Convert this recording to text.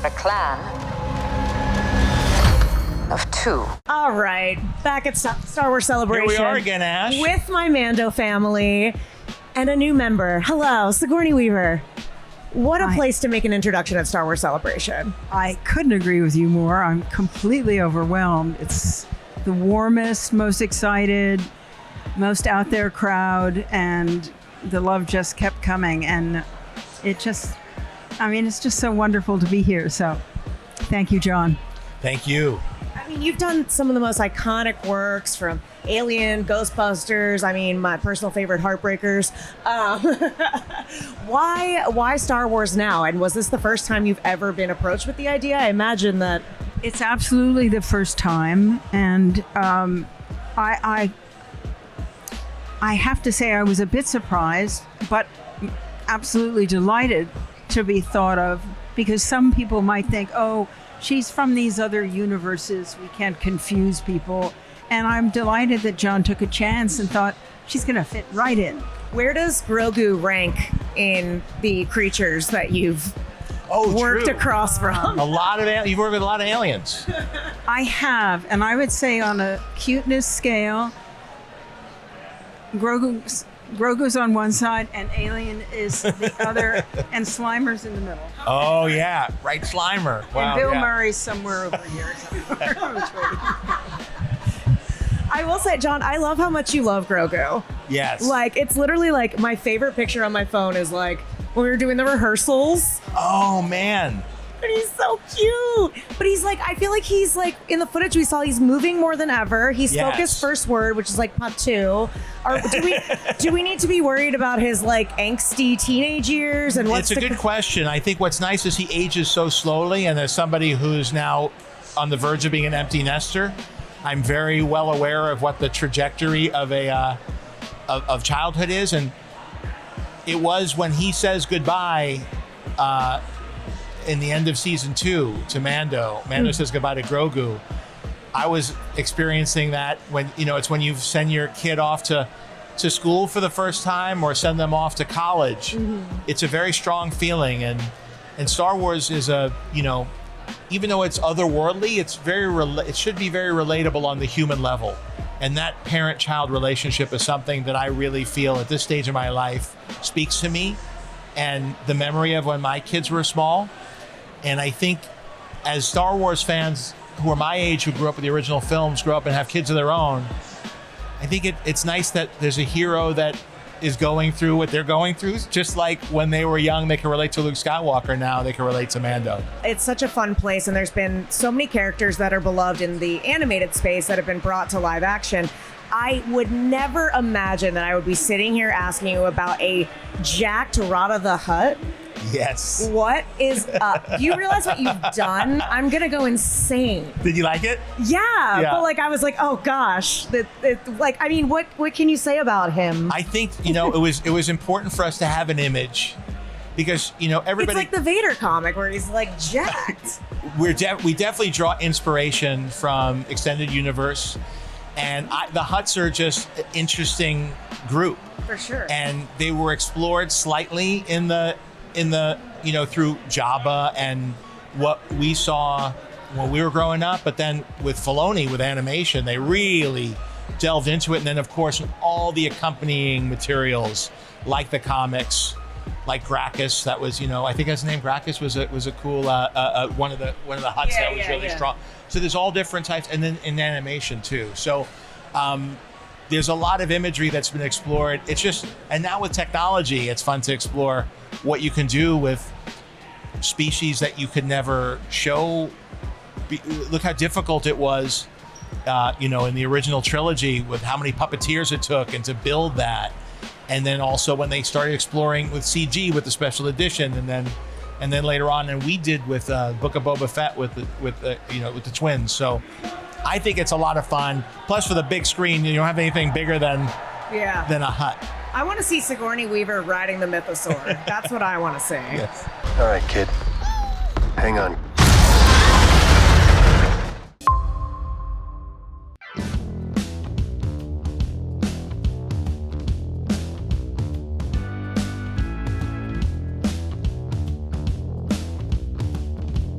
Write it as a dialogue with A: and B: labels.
A: A clan of 2.
B: All right, back at Star Wars Celebration.
C: Here we are again, Ash.
B: With my Mando family and a new member. Hello, Sigourney Weaver. What a place to make an introduction at Star Wars Celebration.
D: I couldn't agree with you more. I'm completely overwhelmed. It's the warmest, most excited, most out there crowd, and the love just kept coming. And it's just so wonderful to be here. So thank you, Jon.
C: Thank you.
B: I mean, you've done some of the most iconic works from Alien, Ghostbusters, my personal favorite, Heartbreakers. Why Star Wars now? And was this the first time you've ever been approached with the idea? I imagine that.
D: It's absolutely the first time. And I have to say I was a bit surprised, but absolutely delighted to be thought of, because some people might think, oh, she's from these other universes, we can't confuse people. And I'm delighted that Jon took a chance and thought she's going to fit right in.
B: Where does Grogu rank in the creatures that you've worked
C: true.
B: across from?
C: You've worked with a lot of aliens.
D: I have, and I would say on a cuteness scale, Grogu's on one side and Alien is the other, and Slimer's in the middle.
C: Oh, yeah. Right, Slimer. Wow,
D: and Bill
C: yeah.
D: Murray's somewhere over here.
B: I will say, Jon, I love how much you love Grogu.
C: Yes.
B: Like, it's literally like my favorite picture on my phone is like when we were doing the rehearsals.
C: Oh, man.
B: And he's so cute. But he's like, I feel like he's like, in the footage we saw, he's moving more than ever. He spoke his first word, which is like Patu. Do we need to be worried about his like angsty teenage years? And
C: It's a good question. I think what's nice is he ages so slowly, and as somebody who's now on the verge of being an empty nester, I'm very well aware of what the trajectory of of childhood is. And it was when he says goodbye in the end of season 2 to Mando says goodbye to Grogu. I was experiencing that when, it's when you send your kid off to school for the first time or send them off to college. Mm-hmm. It's a very strong feeling. And Star Wars is even though it's otherworldly, it should be very relatable on the human level. And that parent-child relationship is something that I really feel at this stage of my life speaks to me, and the memory of when my kids were small. And I think as Star Wars fans who are my age, who grew up with the original films, grow up and have kids of their own, I think it's nice that there's a hero that is going through what they're going through. Just like when they were young, they can relate to Luke Skywalker. Now they can relate to Mando.
B: It's such a fun place, and there's been so many characters that are beloved in the animated space that have been brought to live action. I would never imagine that I would be sitting here asking you about a jacked Rada the Hutt.
C: Yes.
B: What is up? Do you realize what you've done? I'm going to go insane.
C: Did you like it?
B: Yeah. But I was like, oh gosh. What can you say about him?
C: I think, it was important for us to have an image because, everybody.
B: It's like the Vader comic where he's like jacked.
C: We definitely draw inspiration from Extended Universe. And the Hutts are just an interesting group.
B: For sure.
C: And they were explored slightly in the through Jabba and what we saw when we were growing up. But then with Filoni, with animation, they really delved into it. And then, of course, all the accompanying materials, like the comics, like Gracchus, that was, I think his name Gracchus was a cool one of the Hutts that was really strong. So there's all different types, and then in animation too. So there's a lot of imagery that's been explored. It's just, and now with technology, it's fun to explore what you can do with species that you could never show. Look how difficult it was, in the original trilogy, with how many puppeteers it took and to build that. And then also when they started exploring with CG with the special edition, and then later on, and we did with Book of Boba Fett with the twins. So I think it's a lot of fun. Plus, for the big screen, you don't have anything bigger than a Hutt.
B: I want to see Sigourney Weaver riding the mythosaur. That's what I want to see.
C: Yes.
E: All right, kid. Hang on.